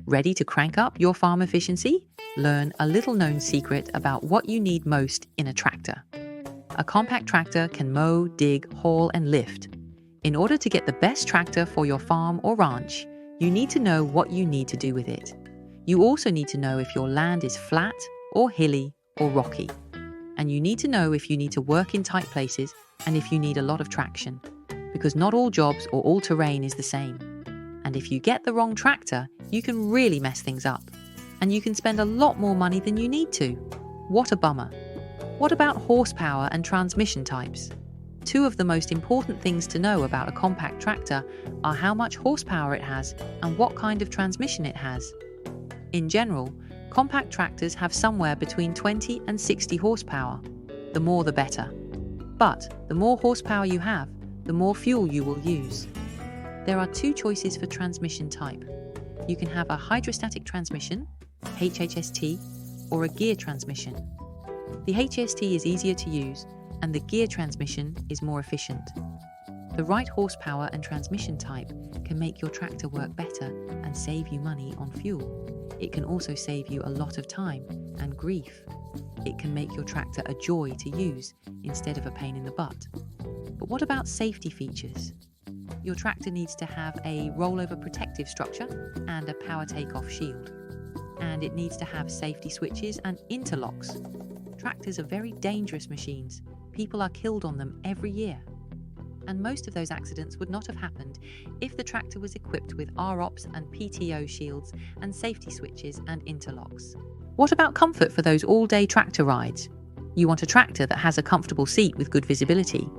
Ready to crank up your farm efficiency? Learn a little-known secret about what you need most in a tractor. A compact tractor can mow, dig, haul, and lift. In order to get the best tractor for your farm or ranch, you need to know what you need to do with it. You also need to know if your land is flat or hilly or rocky. And you need to know if you need to work in tight places and if you need a lot of traction, because not all jobs or all terrain is the same. And if you get the wrong tractor, you can really mess things up. And you can spend a lot more money than you need to. What a bummer. What about horsepower and transmission types? Two of the most important things to know about a compact tractor are how much horsepower it has and what kind of transmission it has. In general, compact tractors have somewhere between 20 and 60 horsepower. The more the better. But the more horsepower you have, the more fuel you will use. There are two choices for transmission type. You can have a hydrostatic transmission, HHST, or a gear transmission. The HST is easier to use, and the gear transmission is more efficient. The right horsepower and transmission type can make your tractor work better and save you money on fuel. It can also save you a lot of time and grief. It can make your tractor a joy to use instead of a pain in the butt. But what about safety features? Your tractor needs to have a rollover protective structure and a power takeoff shield. And it needs to have safety switches and interlocks. Tractors are very dangerous machines. People are killed on them every year. And most of those accidents would not have happened if the tractor was equipped with ROPS and PTO shields and safety switches and interlocks. What about comfort for those all-day tractor rides? You want a tractor that has a comfortable seat with good visibility.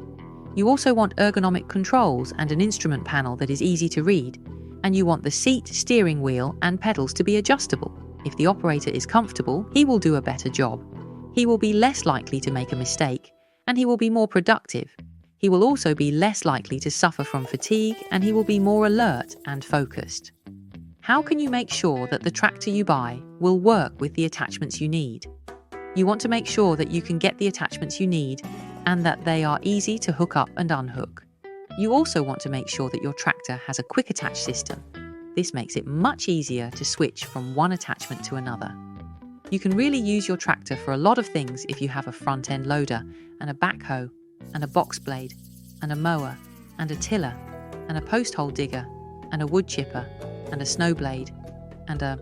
You also want ergonomic controls and an instrument panel that is easy to read. And you want the seat, steering wheel, and pedals to be adjustable. If the operator is comfortable, he will do a better job. He will be less likely to make a mistake, and he will be more productive. He will also be less likely to suffer from fatigue, and he will be more alert and focused. How can you make sure that the tractor you buy will work with the attachments you need? You want to make sure that you can get the attachments you need and that they are easy to hook up and unhook. You also want to make sure that your tractor has a quick attach system. This makes it much easier to switch from one attachment to another. You can really use your tractor for a lot of things if you have a front-end loader and a backhoe and a box blade and a mower and a tiller and a post hole digger and a wood chipper and a snow blade and a...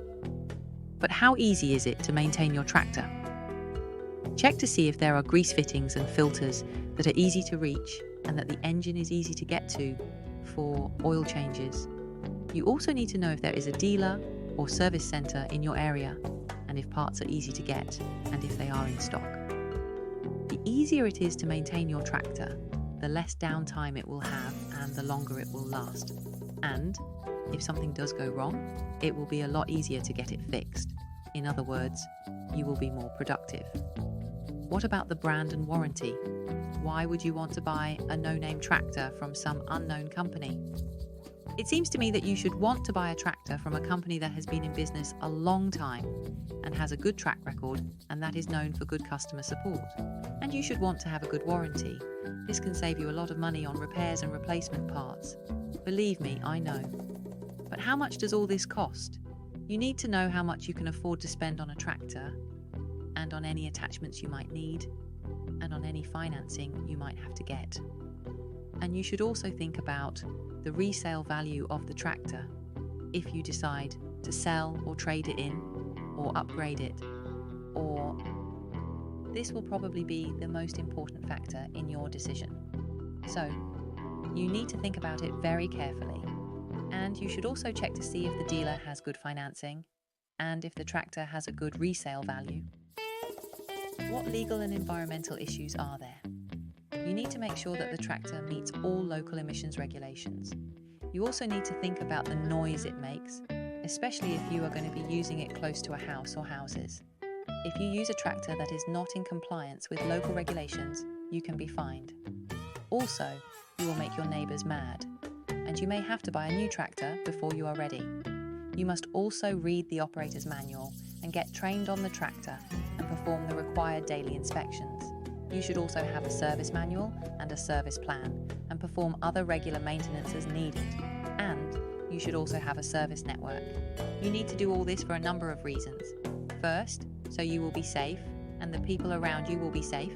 But how easy is it to maintain your tractor? Check to see if there are grease fittings and filters that are easy to reach and that the engine is easy to get to for oil changes. You also need to know if there is a dealer or service center in your area and if parts are easy to get and if they are in stock. The easier it is to maintain your tractor, the less downtime it will have and the longer it will last. And if something does go wrong, it will be a lot easier to get it fixed. In other words, you will be more productive. What about the brand and warranty? Why would you want to buy a no-name tractor from some unknown company? It seems to me that you should want to buy a tractor from a company that has been in business a long time and has a good track record and that is known for good customer support. And you should want to have a good warranty. This can save you a lot of money on repairs and replacement parts. Believe me, I know. But how much does all this cost? You need to know how much you can afford to spend on a tractor and on any attachments you might need and on any financing you might have to get. And you should also think about the resale value of the tractor if you decide to sell or trade it in or upgrade it, or this will probably be the most important factor in your decision. So you need to think about it very carefully, and you should also check to see if the dealer has good financing and if the tractor has a good resale value. What legal and environmental issues are there? You need to make sure that the tractor meets all local emissions regulations. You also need to think about the noise it makes, especially if you are going to be using it close to a house or houses. If you use a tractor that is not in compliance with local regulations, you can be fined. Also, you will make your neighbours mad, and you may have to buy a new tractor before you are ready. You must also read the operator's manual and get trained on the tractor and perform the required daily inspections. You should also have a service manual and a service plan and perform other regular maintenance as needed. And you you should also have a service network. You need to do all this for a number of reasons. First, so you will be safe and the people around you will be safe.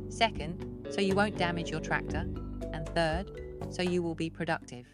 Second, so you won't damage your tractor. And third, so you will be productive.